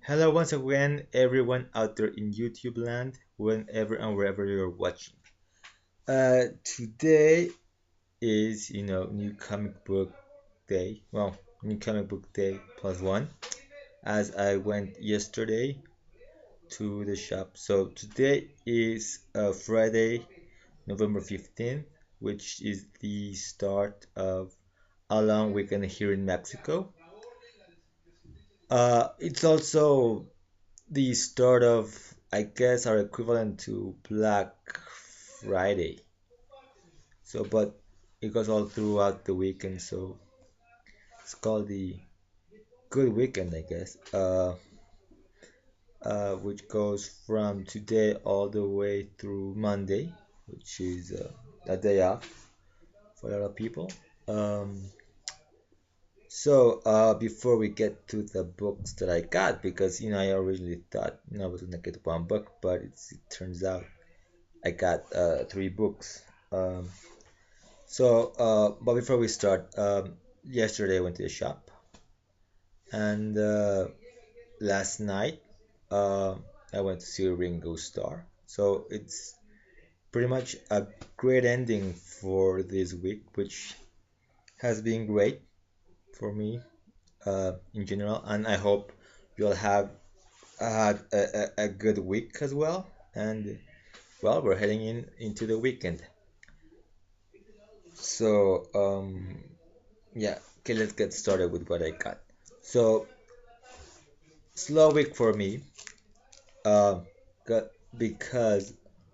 Hello once again, everyone out there in YouTube land, whenever and wherever you're watching. Today is, new comic book day. Well, new comic book day plus one, as I went yesterday to the shop. So today is Friday, November 15th, which is the start of a long weekend here in Mexico. It's also the start of, I guess, our equivalent to Black Friday. So, but it goes all throughout the weekend, so it's called the Good Weekend, I guess. Which goes from today all the way through Monday, which is a day off for a lot of people. Um, so, before we get to the books that I got, because I originally thought I was gonna get one book, but it turns out I got three books. Um, but before we start, yesterday I went to the shop, and last night uh, I went to see Ringo Starr. So it's pretty much a great ending for this week, which has been great for me in general, and I hope you'll have had a good week as well. And well, we're heading into the weekend. So, yeah, okay, let's get started with what I got. So, slow week for me, uh, because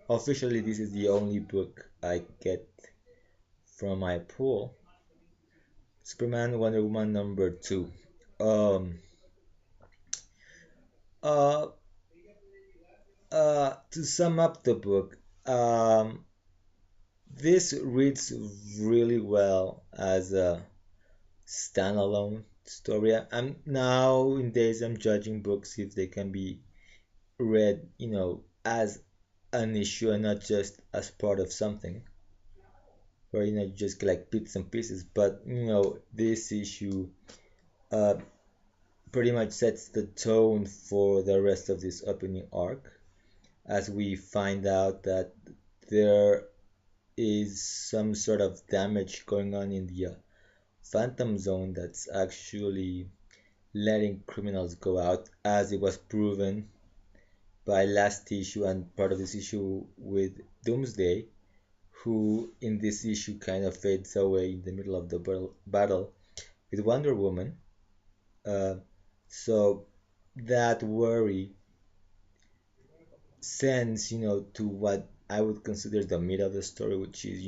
officially this is the only book I get from my pool. Superman Wonder Woman number two. Um, uh, to sum up the book, this reads really well as a standalone story. I'm nowadays I'm judging books if they can be read, as an issue and not just as part of something, where just like bits and pieces. But this issue uh, pretty much sets the tone for the rest of this opening arc, as we find out that there is some sort of damage going on in the Phantom Zone that's actually letting criminals go out, as it was proven by last issue and part of this issue with Doomsday, who in this issue kind of fades away in the middle of the battle with Wonder Woman. Uh, so that worry sends, to what I would consider the meat of the story, which is,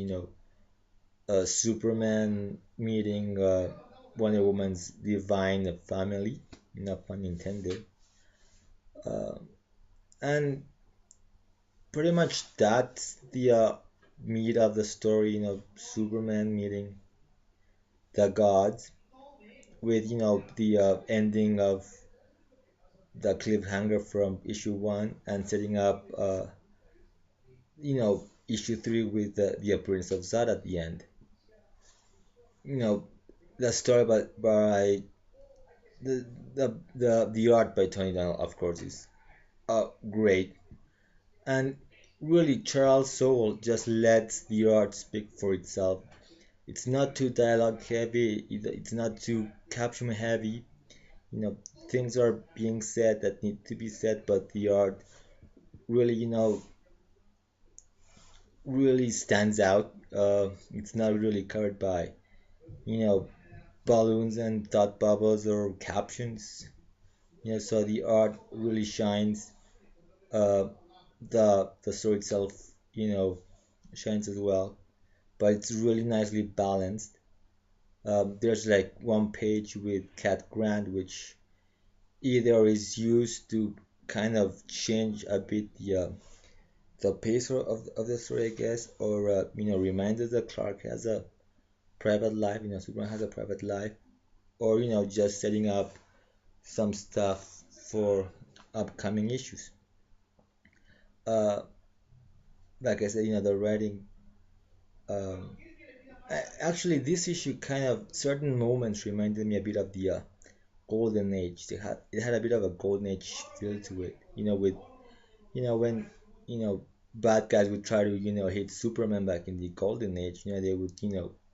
Superman meeting Wonder Woman's divine family, no pun intended. Uh, and pretty much that's the meat of the story, Superman meeting the gods, with the ending of the cliffhanger from issue one, and setting up issue three with the appearance of Zod at the end. you know the story by the art by Tony Daniel, of course, is great. And really, Charles Soule just lets the art speak for itself. It's not too dialogue heavy, it's not too caption heavy. you know Things are being said that need to be said, but the art really, really stands out. It's not really covered by, you know balloons and thought bubbles or captions. So the art really shines. Uh, the story itself, you know shines as well, but it's really nicely balanced. There's like one page with Cat Grant, which either is used to kind of change a bit the pace of the story, I guess, or reminds us that Clark has a private life, Superman has a private life, or just setting up some stuff for upcoming issues. Uh, like I said, the writing. Um, Actually, this issue kind of certain moments reminded me a bit of the golden age. It had a bit of a golden age feel to it. With when bad guys would try to hit Superman back in the golden age. They would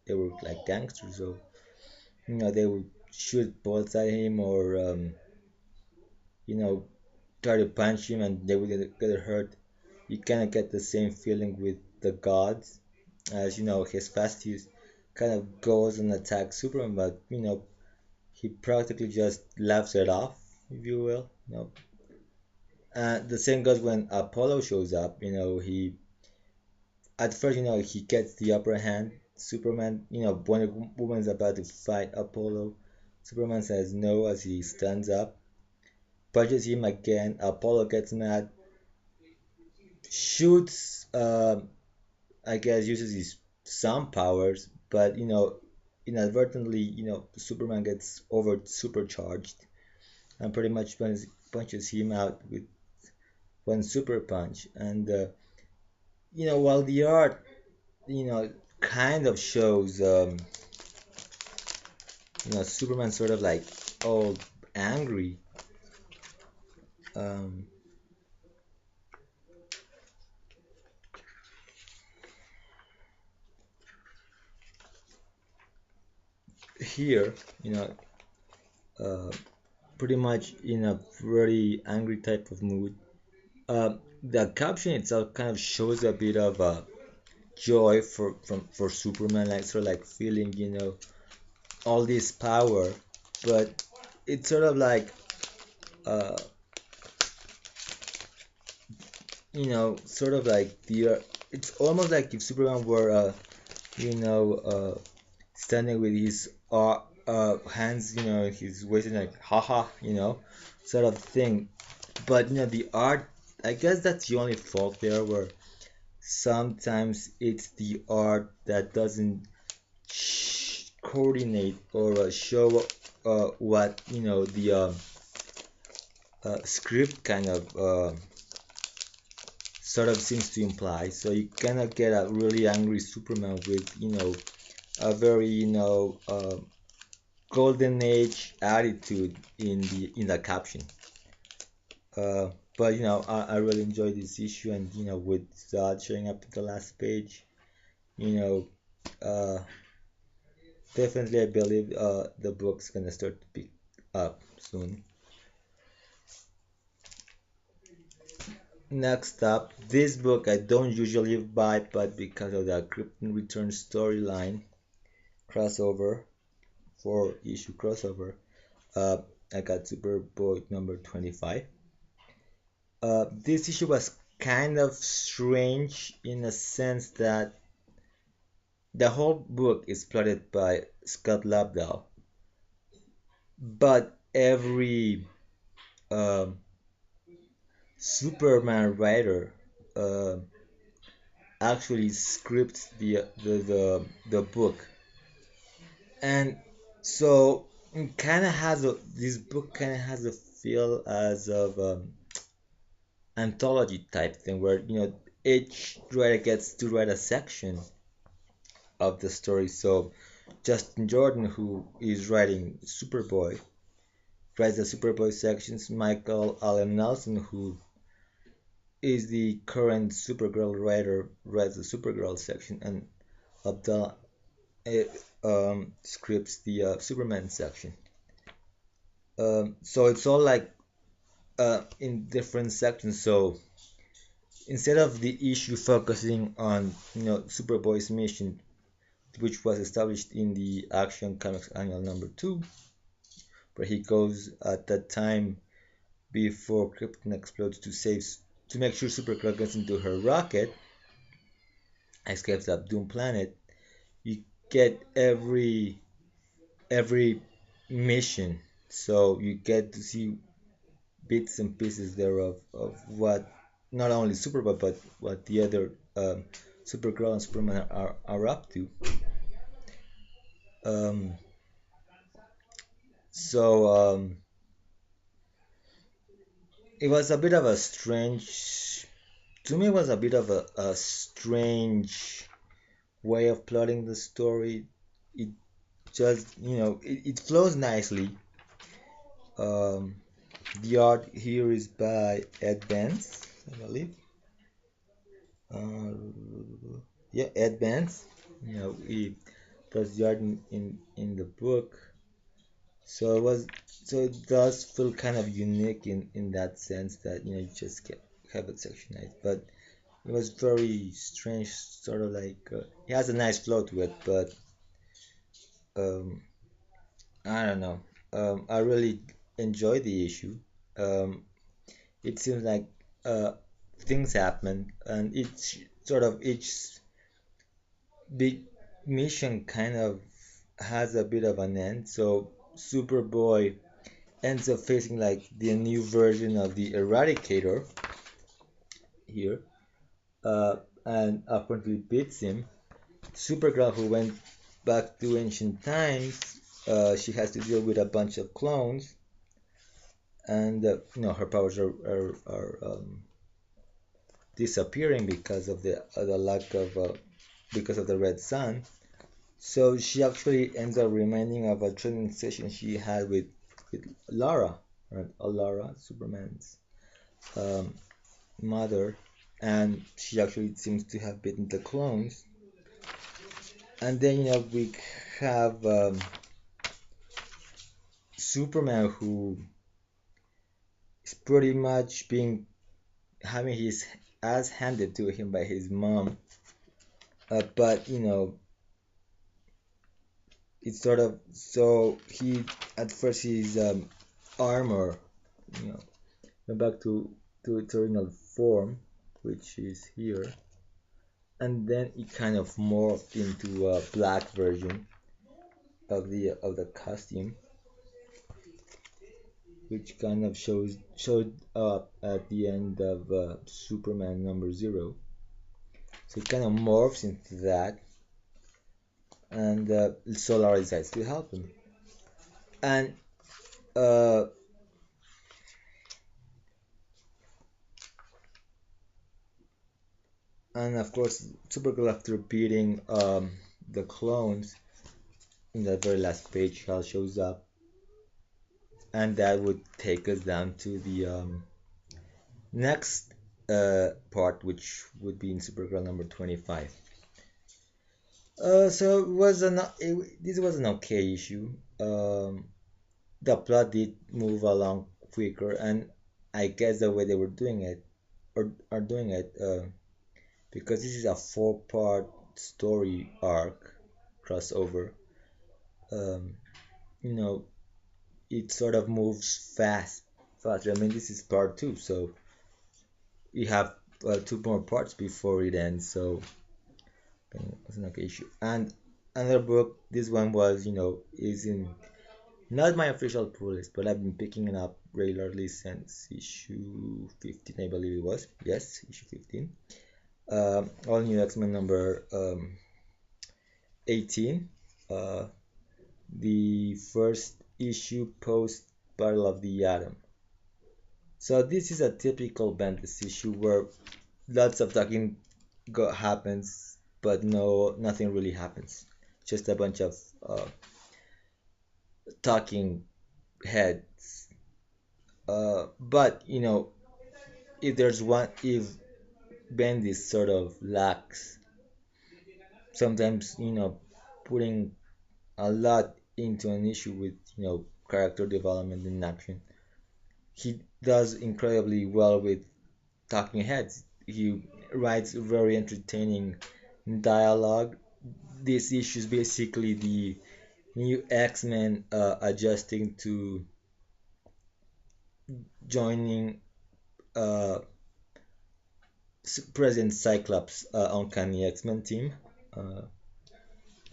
they were like gangsters, so they would shoot bullets at him or you know try to punch him and they would get hurt. You kind of get the same feeling with the gods, as Hephaestus kind of goes and attacks Superman, but he practically just laughs it off, if you will. The same goes when Apollo shows up. He at first, he gets the upper hand. Superman, Wonder Woman's about to fight Apollo. Superman says no as he stands up, punches him again. Apollo gets mad, shoots, I guess, uses his some powers, but inadvertently, Superman gets over supercharged and pretty much punches him out with one super punch. And while the art, kind of shows, Superman sort of like all angry. Um, Here, uh, pretty much in a very angry type of mood. The caption itself kind of shows a bit of joy for Superman, like sort of like feeling, all this power, but it's sort of like, uh, sort of like it's almost like if Superman were, you know, standing with his hands, his waist, and like, haha, sort of thing. But the art, I guess that's the only fault there, where sometimes it's the art that doesn't coordinate or show what the script kind of sort of seems to imply. So you cannot get a really angry Superman with a very golden age attitude in the caption. But I really enjoy this issue, and with Zod showing up at the last page, you know uh, definitely I believe the book's gonna start to pick up soon. Next up, this book I don't usually buy, but because of the Krypton Return storyline crossover, 4 issue crossover, uh, I got Superboy number 25. This issue was kind of strange in a sense that the whole book is plotted by Scott Lobdell, but every um, Superman writer uh, actually scripts the book, and so it kind of has a this book kind of has a feel as of anthology type thing, where each writer gets to write a section of the story. So Justin Jordan, who is writing Superboy, writes the Superboy sections. Michael Allen Nelson, who is the current Supergirl writer, writes the Supergirl section, and Abdallah scripts the Superman section. So it's all like in different sections. So instead of the issue focusing on Superboy's mission, which was established in the Action Comics Annual number 2, where he goes at that time before Krypton explodes to make sure Supergirl gets into her rocket, escapes that doomed planet. You get every mission, so you get to see bits and pieces there of what not only Superboy but what the other Supergirl and Superman are up to. Um, so it was a bit of a strange, to me, it was a bit of a strange way of plotting the story. It just, it flows nicely. Um, the art here is by Ed Vance, I believe. Yeah, Ed Vance. He does the art in the book. So it does feel kind of unique in that sense that you just get have it sectionized, but it was very strange, sort of like it has a nice flow to it, but um, I don't know. I really enjoy the issue. Um, it seems like uh, things happen, and each big mission kind of has a bit of an end. So Superboy ends up facing like the new version of the Eradicator here, uh, and apparently beats him. Supergirl, who went back to ancient times, she has to deal with a bunch of clones, and her powers are disappearing because of the lack of because of the red sun. So she actually ends up reminding of a training session she had with Lara, right? Lara, Superman's um, mother, and she actually seems to have beaten the clones. And then we have Superman, who is pretty much being having his ass handed to him by his mom. But it's sort of so he at first his armor, you know, went back to its original form, which is here, and then it kind of morphed into a black version of the costume, which kind of showed up at the end of Superman number 0. So it kind of morphs into that, and Solar decides to help him. And uh, and of course, Supergirl, after beating the clones in the very last page, Hal shows up, and that would take us down to the next part, which would be in Supergirl number 25. So this was an okay issue. The plot did move along quicker, and I guess the way they were doing it, or are doing it, because this is a 4-part story arc crossover. Um, you know, it sort of moves faster. I mean, this is part 2, so you have 2 more parts before it ends. So it's an okay issue. And another book, this one was, is in not my official pull list, but I've been picking it up regularly since issue 15, I believe it was. Yes, issue 15. All New X-Men number 18. Uh, the first issue post Battle of the Atom. So this is a typical Bendis issue where lots of talking happens, but nothing really happens. Just a bunch of talking heads. But if Bendis sort of lacks sometimes, putting a lot into an issue with character development and action. He does incredibly well with talking heads. He writes very entertaining dialogue. This issue is basically the new X-Men adjusting to joining uh, President Cyclops Uncanny X-Men team. Uh,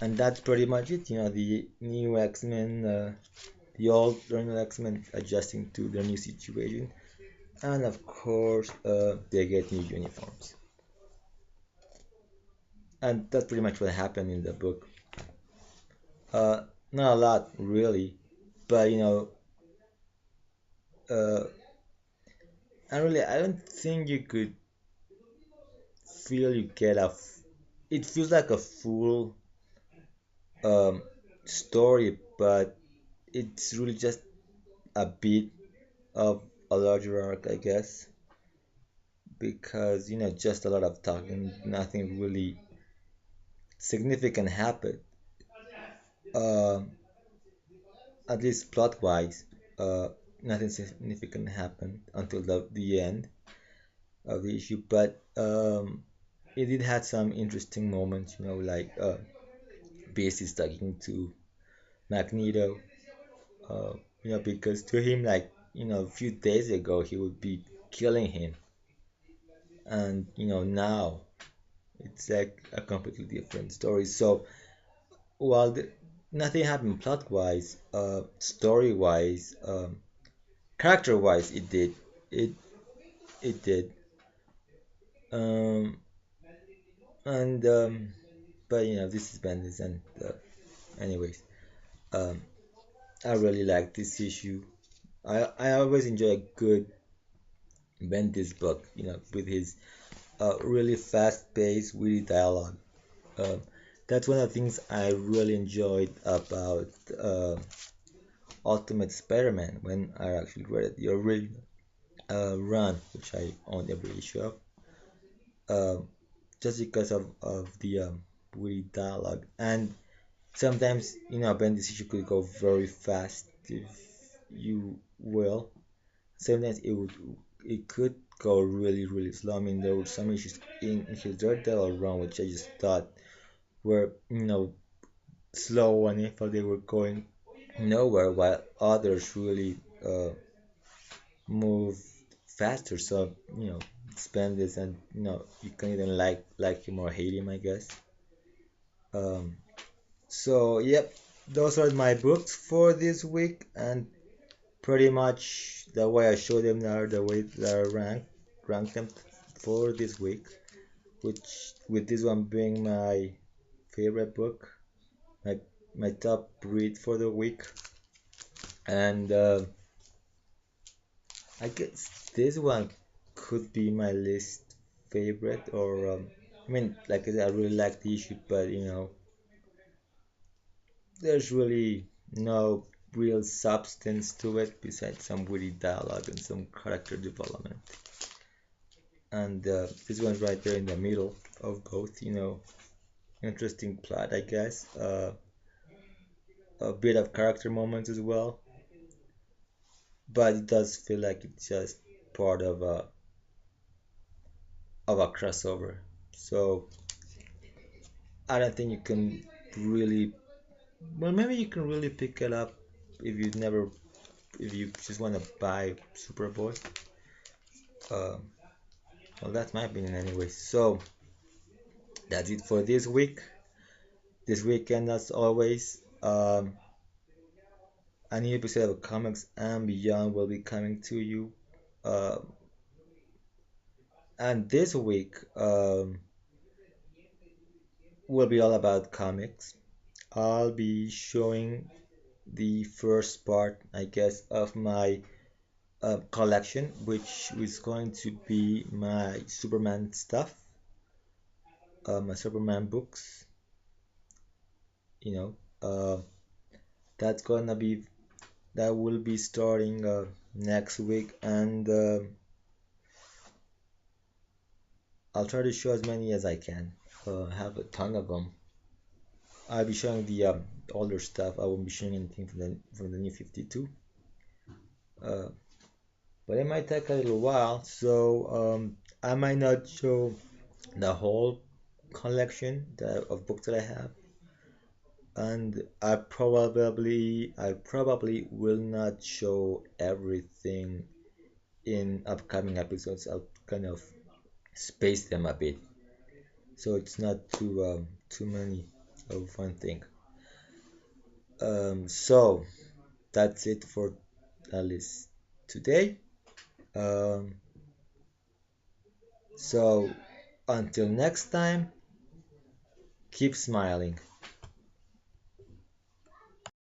and that's pretty much it. The new X-Men, the old original X-Men adjusting to their new situation, and of course, they get new uniforms. And that's pretty much what happened in the book. Not a lot really, but uh, I don't think you could feel you get it feels like a full um, story, but it's really just a bit of a larger arc, I guess, because just a lot of talking, nothing really significant happened. Uh, at least plot-wise, uh, nothing significant happened until the end of the issue. But it did have some interesting moments, like Beast is talking to Magneto, uh, because to him, like, a few days ago, he would be killing him, and now it's like a completely different story. So while nothing happened plot-wise, story-wise, character-wise, it it did. Um, and but this is Bendis, and anyways, um, I really like this issue. I always enjoy a good Bendis book, with his really fast-paced, witty dialogue. Um, that's one of the things I really enjoyed about Ultimate Spider-Man when I actually read it, the original run, which I own every issue of, um, just because of the witty dialogue. And sometimes, a Bendis issue could go very fast if you will. Sometimes it could go really, really slow. I mean, there were some issues in his Daredevil run which I just thought were, slow, and I thought they were going nowhere, while others really move faster. So spend this, and you can either like him or hate him, I guess. Um, so yep, those are my books for this week, and pretty much the way I show them are the way that I rank them for this week. Which with this one being my favorite book, my my top read for the week, and I guess this one could be my least favorite, or I mean, like I said, I really like the issue, but there's really no real substance to it besides some witty dialogue and some character development. And this one's right there in the middle of both, interesting plot, I guess, a bit of character moments as well, but it does feel like it's just part of a crossover. So I don't think you can really, well, maybe you can really pick it up if you never, if you just want to buy Superboy. Um, well, that's my opinion anyway. So that's it for this week. This weekend, as always, a new episode of Comics and Beyond will be coming to you. Uh, and this week will be all about comics. I'll be showing the first part, I guess, of my collection, which is going to be my Superman stuff, my Superman books. You know, that's gonna be that will be starting next week, and I'll try to show as many as I can. I have a ton of them. I'll be showing the older stuff. I won't be showing anything from the new 52. Uh, but it might take a little while, so I might not show the whole collection of books that I have, and I probably will not show everything in upcoming episodes. I'll kind of space them a bit, so it's not too many of one thing. So that's it for at least today. Um, so until next time, keep smiling.